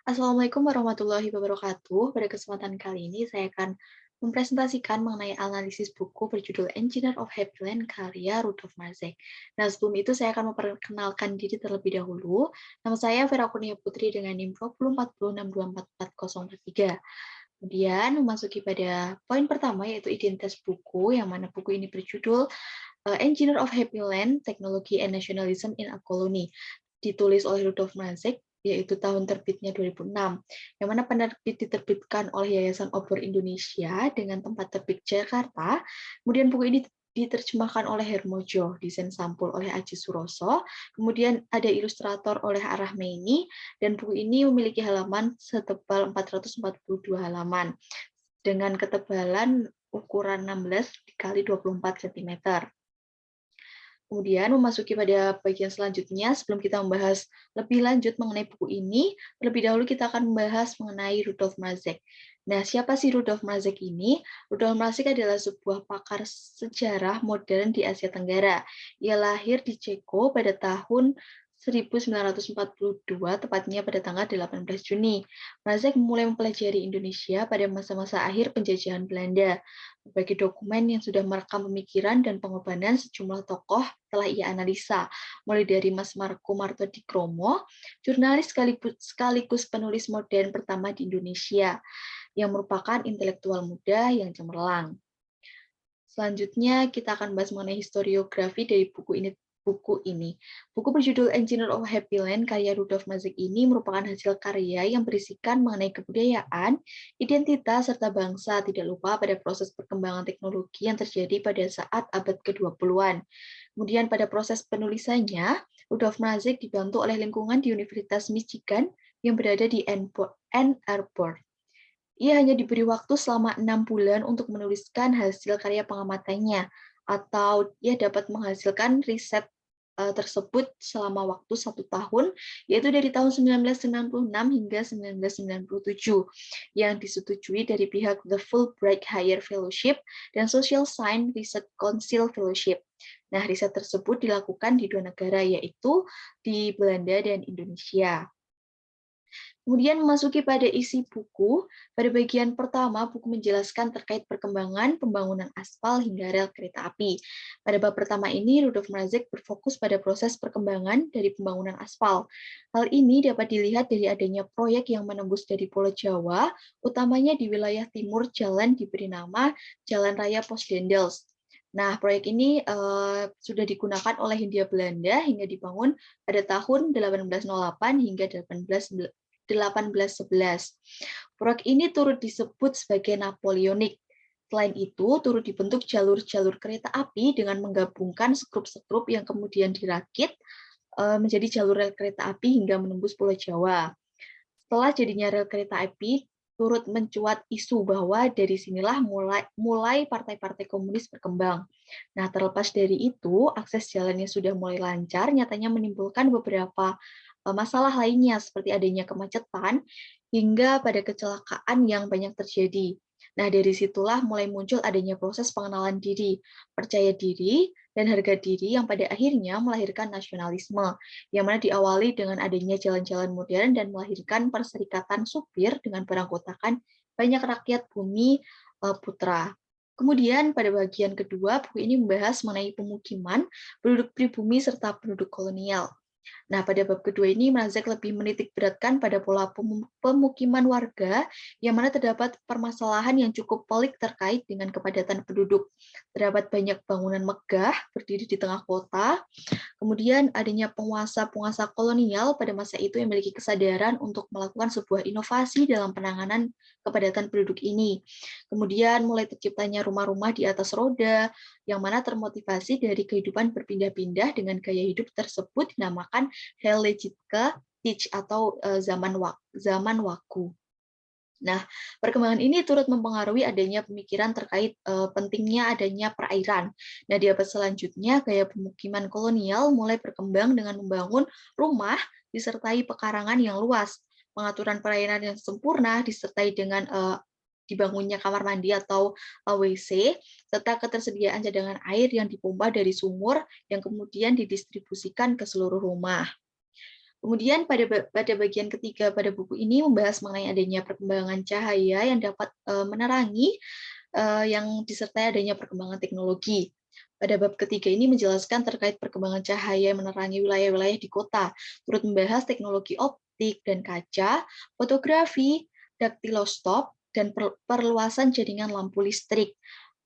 Assalamualaikum warahmatullahi wabarakatuh. Pada kesempatan kali ini saya akan mempresentasikan mengenai analisis buku berjudul Engineer of Happy Land karya Rudolf Marzek. Nah, sebelum itu saya akan memperkenalkan diri terlebih dahulu. Nama saya Vera Kurnia Putri dengan NIM 204062444043. Kemudian memasuki pada poin pertama yaitu identitas buku, yang mana buku ini berjudul Engineer of Happy Land, Technology and Nationalism in a Colony, ditulis oleh Rudolf Marzek, yaitu tahun terbitnya 2006, yang mana penerbit diterbitkan oleh Yayasan Obor Indonesia dengan tempat terbit Jakarta. Kemudian buku ini diterjemahkan oleh Hermojo, desain sampul oleh Aji Suroso, kemudian ada ilustrator oleh Arahmeni, dan buku ini memiliki halaman setebal 442 halaman, dengan ketebalan ukuran 16 kali 24 cm. Kemudian memasuki pada bagian selanjutnya, sebelum kita membahas lebih lanjut mengenai buku ini, terlebih dahulu kita akan membahas mengenai Rudolf Marzek. Nah, siapa sih Rudolf Marzek ini? Rudolf Marzek adalah sebuah pakar sejarah modern di Asia Tenggara. Ia lahir di Ceko pada tahun 1942, tepatnya pada tanggal 18 Juni. Marzek mulai mempelajari Indonesia pada masa-masa akhir penjajahan Belanda. Berbagai dokumen yang sudah merekam pemikiran dan pengorbanan sejumlah tokoh telah ia analisa, mulai dari Mas Marco Martodikromo, jurnalis sekaligus penulis modern pertama di Indonesia, yang merupakan intelektual muda yang cemerlang. Selanjutnya, kita akan bahas mengenai historiografi dari buku ini. Buku berjudul Engineer of Happy Land karya Rudolf Marzek ini merupakan hasil karya yang berisikan mengenai kebudayaan, identitas, serta bangsa, tidak lupa pada proses perkembangan teknologi yang terjadi pada saat abad ke-20-an. Kemudian pada proses penulisannya, Rudolf Marzek dibantu oleh lingkungan di Universitas Michigan yang berada di Ann Arbor. Ia hanya diberi waktu selama 6 bulan untuk menuliskan hasil karya pengamatannya, atau ia dapat menghasilkan riset tersebut selama waktu 1 tahun, yaitu dari tahun 1996 hingga 1997, yang disetujui dari pihak The Fulbright Higher Fellowship dan Social Science Research Council Fellowship. Nah, riset tersebut dilakukan di 2 negara, yaitu di Belanda dan Indonesia. Kemudian memasuki pada isi buku, pada bagian pertama buku menjelaskan terkait perkembangan pembangunan aspal hingga rel kereta api. Pada bab pertama ini, Rudolf Marzek berfokus pada proses perkembangan dari pembangunan aspal. Hal ini dapat dilihat dari adanya proyek yang menembus dari Pulau Jawa, utamanya di wilayah timur jalan diberi nama Jalan Raya Posdendels. Nah, proyek ini sudah digunakan oleh Hindia Belanda hingga dibangun pada tahun 1808 hingga 1811. Proyek ini turut disebut sebagai Napoleonic. Selain itu, turut dibentuk jalur-jalur kereta api dengan menggabungkan skrup-skrup yang kemudian dirakit menjadi jalur rel kereta api hingga menembus Pulau Jawa. Setelah jadinya rel kereta api, turut mencuat isu bahwa dari sinilah mulai partai-partai komunis berkembang. Nah, terlepas dari itu, akses jalannya sudah mulai lancar, nyatanya menimbulkan beberapa masalah lainnya seperti adanya kemacetan hingga pada kecelakaan yang banyak terjadi. Nah, dari situlah mulai muncul adanya proses pengenalan diri, percaya diri, dan harga diri yang pada akhirnya melahirkan nasionalisme, yang mana diawali dengan adanya jalan-jalan modern dan melahirkan perserikatan supir dengan beranggotakan banyak rakyat bumi putra. Kemudian pada bagian kedua, buku ini membahas mengenai pemukiman, penduduk pribumi, serta penduduk kolonial. Nah, pada bab kedua ini, Marzek lebih menitik beratkan pada pola pemukiman warga, yang mana terdapat permasalahan yang cukup pelik terkait dengan kepadatan penduduk. Terdapat banyak bangunan megah berdiri di tengah kota, kemudian adanya penguasa-penguasa kolonial pada masa itu yang memiliki kesadaran untuk melakukan sebuah inovasi dalam penanganan kepadatan penduduk ini. Kemudian mulai terciptanya rumah-rumah di atas roda, yang mana termotivasi dari kehidupan berpindah-pindah dengan gaya hidup tersebut dinamakan Hellenistic Age atau zaman waku. Nah, perkembangan ini turut mempengaruhi adanya pemikiran terkait pentingnya adanya perairan. Nah, di abad selanjutnya, gaya pemukiman kolonial mulai berkembang dengan membangun rumah disertai pekarangan yang luas, pengaturan perairan yang sempurna disertai dengan dibangunnya kamar mandi atau WC, serta ketersediaan cadangan air yang dipompa dari sumur yang kemudian didistribusikan ke seluruh rumah. Kemudian pada bagian ketiga pada buku ini membahas mengenai adanya perkembangan cahaya yang dapat menerangi yang disertai adanya perkembangan teknologi. Pada bab ketiga ini menjelaskan terkait perkembangan cahaya yang menerangi wilayah-wilayah di kota, turut membahas teknologi optik dan kaca, fotografi, daktiloscop, dan perluasan jaringan lampu listrik.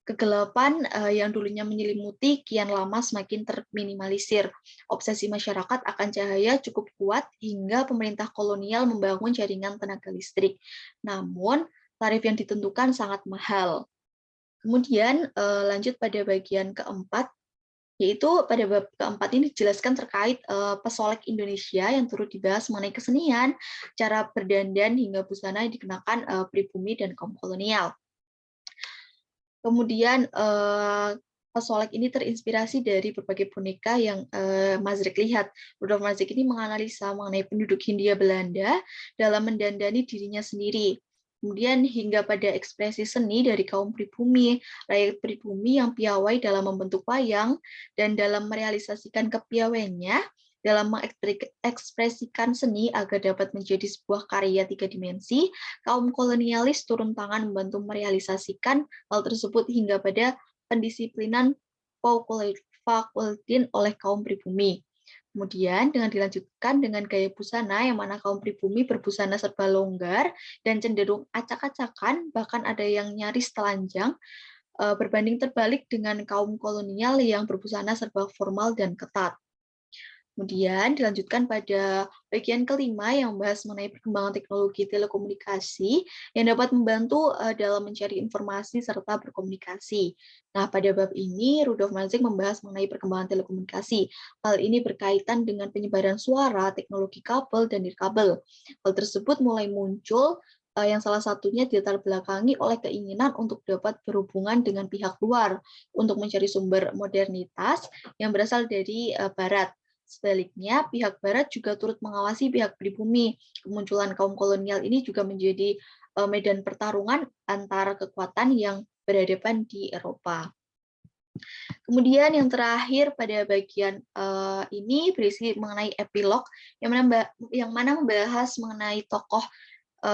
Kegelapan yang dulunya menyelimuti kian lama semakin terminimalisir. Obsesi masyarakat akan cahaya cukup kuat hingga pemerintah kolonial membangun jaringan tenaga listrik. Namun, tarif yang ditentukan sangat mahal. Kemudian lanjut pada bagian keempat, yaitu pada bab keempat ini dijelaskan terkait pesolek Indonesia yang turut dibahas mengenai kesenian, cara berdandan hingga busana yang dikenakan pribumi dan kaum kolonial. Kemudian pesolek ini terinspirasi dari berbagai boneka yang Mazrek lihat. Rudolf Mazrek ini menganalisa mengenai penduduk Hindia Belanda dalam mendandani dirinya sendiri. Kemudian hingga pada ekspresi seni dari kaum pribumi, rakyat pribumi yang piawai dalam membentuk wayang dan dalam merealisasikan kepiawaiannya dalam mengekspresikan seni agar dapat menjadi sebuah karya 3 dimensi, kaum kolonialis turun tangan membantu merealisasikan hal tersebut hingga pada pendisiplinan fakuldin oleh kaum pribumi. Kemudian dengan dilanjutkan dengan gaya busana yang mana kaum pribumi berbusana serba longgar dan cenderung acak-acakan, bahkan ada yang nyaris telanjang, berbanding terbalik dengan kaum kolonial yang berbusana serba formal dan ketat. Kemudian dilanjutkan pada bagian kelima yang membahas mengenai perkembangan teknologi telekomunikasi yang dapat membantu dalam mencari informasi serta berkomunikasi. Nah, pada bab ini Rudolf Mazrek membahas mengenai perkembangan telekomunikasi. Hal ini berkaitan dengan penyebaran suara, teknologi kabel dan nirkabel. Hal tersebut mulai muncul yang salah satunya dilatar belakangi oleh keinginan untuk dapat berhubungan dengan pihak luar untuk mencari sumber modernitas yang berasal dari Barat. Sebaliknya, pihak Barat juga turut mengawasi pihak pribumi. Kemunculan kaum kolonial ini juga menjadi medan pertarungan antara kekuatan yang berhadapan di Eropa. Kemudian yang terakhir pada bagian ini berisi mengenai epilog yang mana membahas mengenai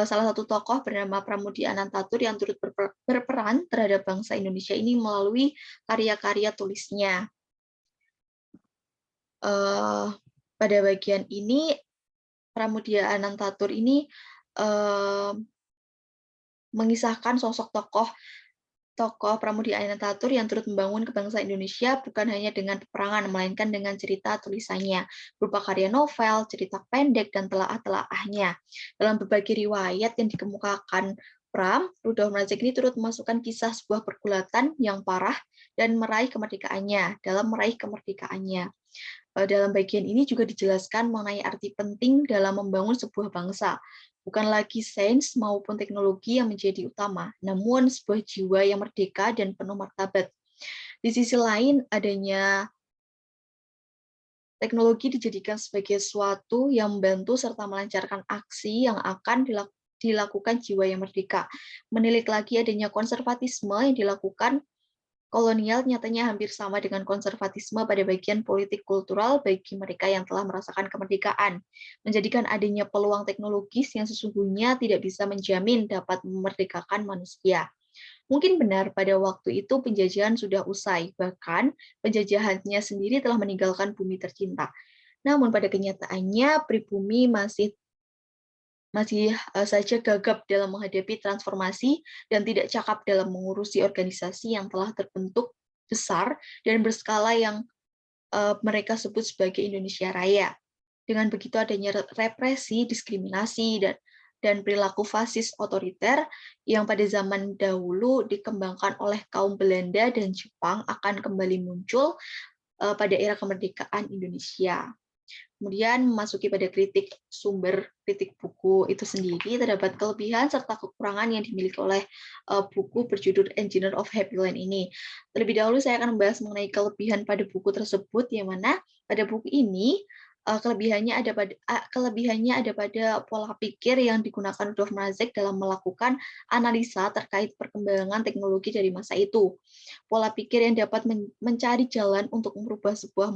salah satu tokoh bernama Pramudia Anantatur yang turut berperan terhadap bangsa Indonesia ini melalui karya-karya tulisnya. Pada bagian ini Pramudia Anantatur ini mengisahkan sosok tokoh Pramudia Anantatur yang turut membangun kebangsaan Indonesia bukan hanya dengan peperangan, melainkan dengan cerita tulisannya, berupa karya novel, cerita pendek, dan telaah-telaahnya. Dalam berbagai riwayat yang dikemukakan Rudolf Mazrek ini turut memasukkan kisah sebuah pergulatan yang parah dan meraih kemerdekaannya. Dalam bagian ini juga dijelaskan mengenai arti penting dalam membangun sebuah bangsa. Bukan lagi sains maupun teknologi yang menjadi utama, namun sebuah jiwa yang merdeka dan penuh martabat. Di sisi lain, adanya teknologi dijadikan sebagai sesuatu yang membantu serta melancarkan aksi yang akan dilakukan jiwa yang merdeka. Menilik lagi adanya konservatisme yang dilakukan kolonial nyatanya hampir sama dengan konservatisme pada bagian politik kultural bagi mereka yang telah merasakan kemerdekaan, menjadikan adanya peluang teknologis yang sesungguhnya tidak bisa menjamin dapat memerdekakan manusia. Mungkin benar pada waktu itu penjajahan sudah usai, bahkan penjajahannya sendiri telah meninggalkan bumi tercinta. Namun pada kenyataannya pribumi masih saja gagap dalam menghadapi transformasi dan tidak cakap dalam mengurusi organisasi yang telah terbentuk besar dan berskala yang mereka sebut sebagai Indonesia Raya. Dengan begitu adanya represi, diskriminasi, dan perilaku fasis otoriter yang pada zaman dahulu dikembangkan oleh kaum Belanda dan Jepang akan kembali muncul pada era kemerdekaan Indonesia. Kemudian memasuki pada kritik buku itu sendiri, terdapat kelebihan serta kekurangan yang dimiliki oleh buku berjudul Engineer of Happy Land ini. Terlebih dahulu saya akan membahas mengenai kelebihan pada buku tersebut, yang mana pada buku ini kelebihannya ada pada pola pikir yang digunakan Rudolf Mazrek dalam melakukan analisa terkait perkembangan teknologi dari masa itu. Pola pikir yang dapat mencari jalan untuk merubah sebuah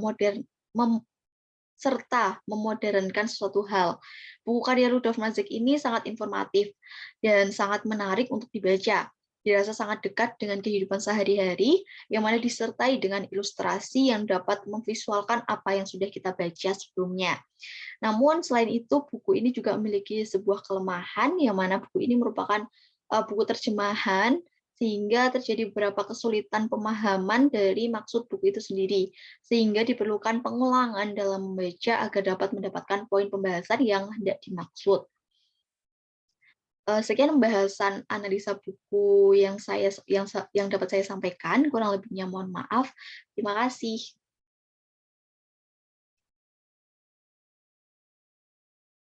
serta memodernkan suatu hal. Buku karya Rudolf Mazzig ini sangat informatif dan sangat menarik untuk dibaca. Dirasa sangat dekat dengan kehidupan sehari-hari, yang mana disertai dengan ilustrasi yang dapat memvisualkan apa yang sudah kita baca sebelumnya. Namun selain itu, buku ini juga memiliki sebuah kelemahan, yang mana buku ini merupakan buku terjemahan, sehingga terjadi beberapa kesulitan pemahaman dari maksud buku itu sendiri, sehingga diperlukan pengulangan dalam membaca agar dapat mendapatkan poin pembahasan yang hendak dimaksud. Sekian pembahasan analisa buku yang dapat saya sampaikan, kurang lebihnya mohon maaf. Terima kasih.